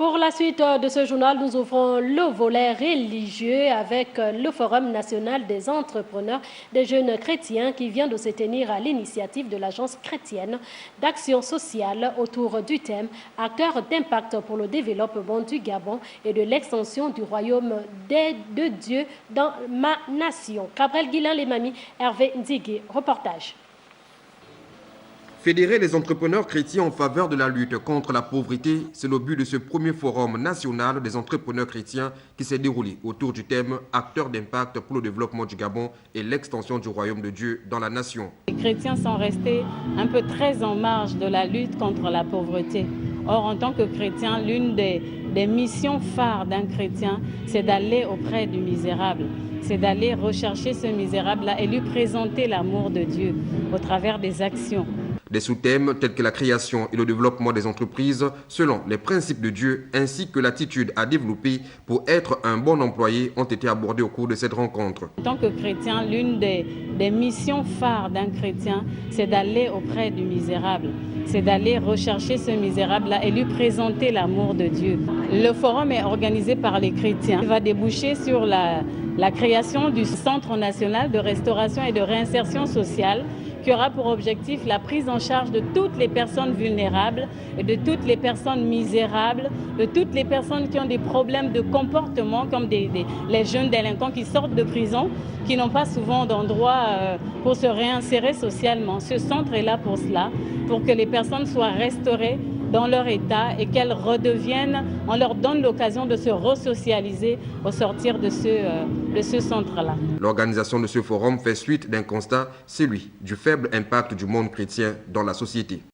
Pour la suite de ce journal, nous ouvrons le volet religieux avec le Forum national des entrepreneurs des jeunes chrétiens qui vient de se tenir à l'initiative de l'Agence chrétienne d'action sociale autour du thème « Acteurs d'impact pour le développement du Gabon et de l'extension du royaume de Dieu dans ma nation ». Gabriel Guilain-Lemami, Hervé Ndigui, reportage. Fédérer les entrepreneurs chrétiens en faveur de la lutte contre la pauvreté, c'est le but de ce premier forum national des entrepreneurs chrétiens qui s'est déroulé autour du thème « Acteurs d'impact pour le développement du Gabon et l'extension du royaume de Dieu dans la nation ». Les chrétiens sont restés un peu très en marge de la lutte contre la pauvreté. Or, en tant que chrétien, l'une des missions phares d'un chrétien, c'est d'aller auprès du misérable. C'est d'aller rechercher ce misérable-là et lui présenter l'amour de Dieu au travers des actions. Des sous-thèmes tels que la création et le développement des entreprises selon les principes de Dieu ainsi que l'attitude à développer pour être un bon employé ont été abordés au cours de cette rencontre. En tant que chrétien, l'une des missions phares d'un chrétien, c'est d'aller auprès du misérable. C'est d'aller rechercher ce misérable-là et lui présenter l'amour de Dieu. Le forum est organisé par les chrétiens. Il va déboucher sur la création du Centre national de restauration et de réinsertion sociale qui aura pour objectif la prise en charge de toutes les personnes vulnérables, de toutes les personnes misérables, de toutes les personnes qui ont des problèmes de comportement, comme les jeunes délinquants qui sortent de prison, qui n'ont pas souvent d'endroit pour se réinsérer socialement. Ce centre est là pour cela, pour que les personnes soient restaurées dans leur état et qu'elles redeviennent, on leur donne l'occasion de se resocialiser au sortir de ce centre-là. L'organisation de ce forum fait suite d'un constat, celui du faible impact du monde chrétien dans la société.